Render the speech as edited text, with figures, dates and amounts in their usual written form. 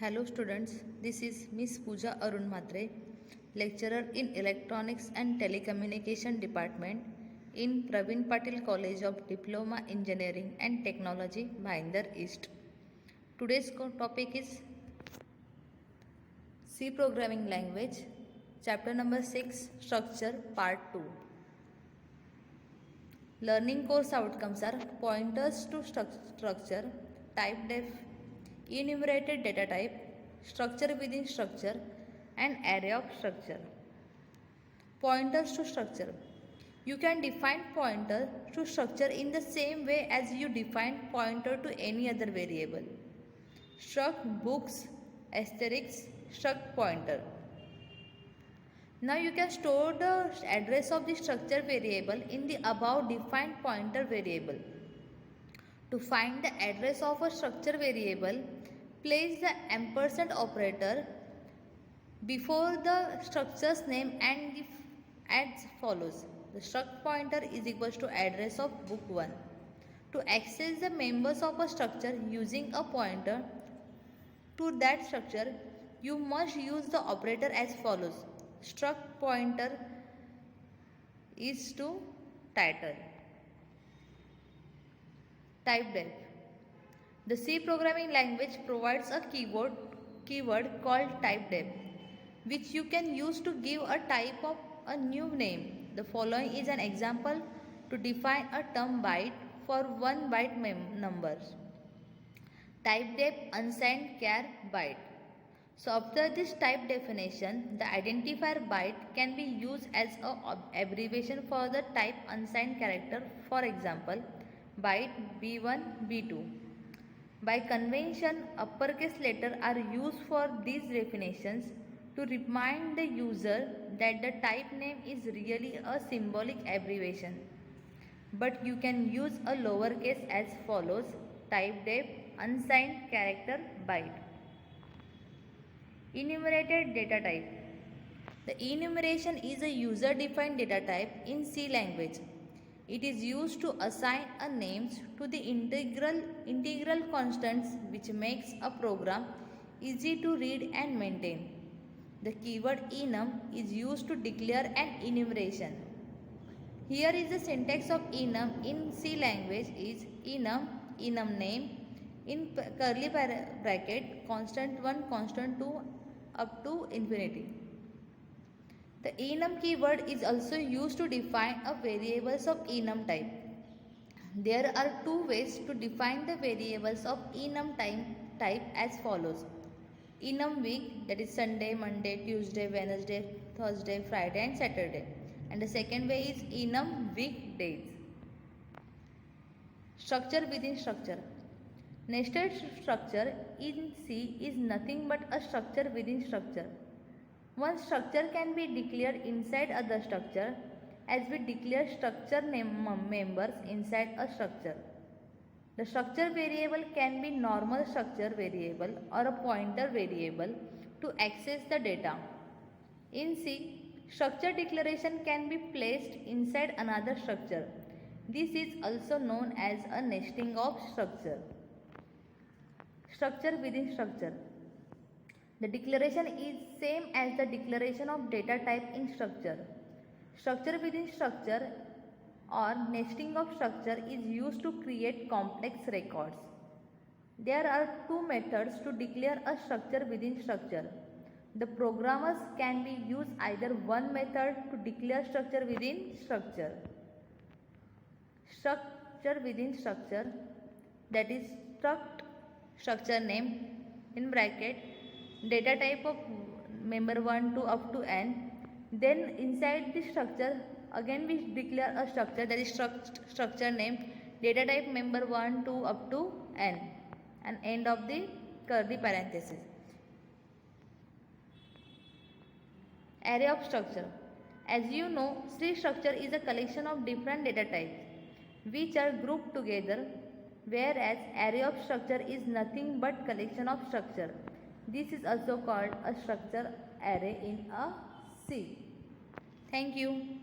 Hello students, this is Miss Pooja Arun Matre, lecturer in Electronics and Telecommunication Department in Praveen Patil College of Diploma Engineering and Technology, Bhayandar East. Today's topic is C Programming Language, Chapter number 6, Structure, Part 2. Learning course outcomes are pointers to structure, type def, enumerated data type, structure within structure, and array of structure. Pointers to structure. You can define pointer to structure in the same way as you define pointer to any other variable. Struct books, asterisk, struct pointer. Now you can store the address of the structure variable in the above defined pointer variable. To find the address of a structure variable, place the ampersand operator before the structure's name and as follows. The struct pointer is equals to address of book 1. To access the members of a structure using a pointer to that structure, you must use the operator as follows. Struct pointer is to title. Type def. The C programming language provides a keyword called type def, which you can use to give a type of a new name. The following is an example to define a term byte for 1 byte number. Type def unsigned char byte. So after this type definition, the identifier byte can be used as an abbreviation for the type unsigned character. For example, byte B1, B2. By convention, uppercase letters are used for these definitions to remind the user that the type name is really a symbolic abbreviation. But you can use a lowercase as follows: type def unsigned character byte. Enumerated data type. The enumeration is a user-defined data type in C language. It is used to assign a names to the integral constants, which makes a program easy to read and maintain. The keyword enum is used to declare an enumeration. Here is the syntax of enum in C language is enum name in curly bracket constant 1 constant 2 up to infinity. The enum keyword is also used to define a variables of enum type. There are two ways to define the variables of enum type as follows. Enum week, that is Sunday, Monday, Tuesday, Wednesday, Thursday, Friday and Saturday. And the second way is enum weekdays. Structure within structure. Nested structure in C is nothing but a structure within structure. One structure can be declared inside other structure as we declare structure members inside a structure. The structure variable can be normal structure variable or a pointer variable to access the data. In C, structure declaration can be placed inside another structure. This is also known as a nesting of structure. Structure within structure. The declaration is same as the declaration of data type in structure. Structure within structure or nesting of structure is used to create complex records. There are two methods to declare a structure within structure. The programmers can be use either one method to declare structure within structure. Structure within structure, that is struct structure name in bracket data type of member 1 to up to n. Then inside the structure again we declare a structure, that is structure name data type member 1 to up to n and end of the curly parenthesis. Array of structure. As you know, C structure is a collection of different data types which are grouped together, whereas array of structure is nothing but collection of structure. This is also called a structure array in a C. Thank you.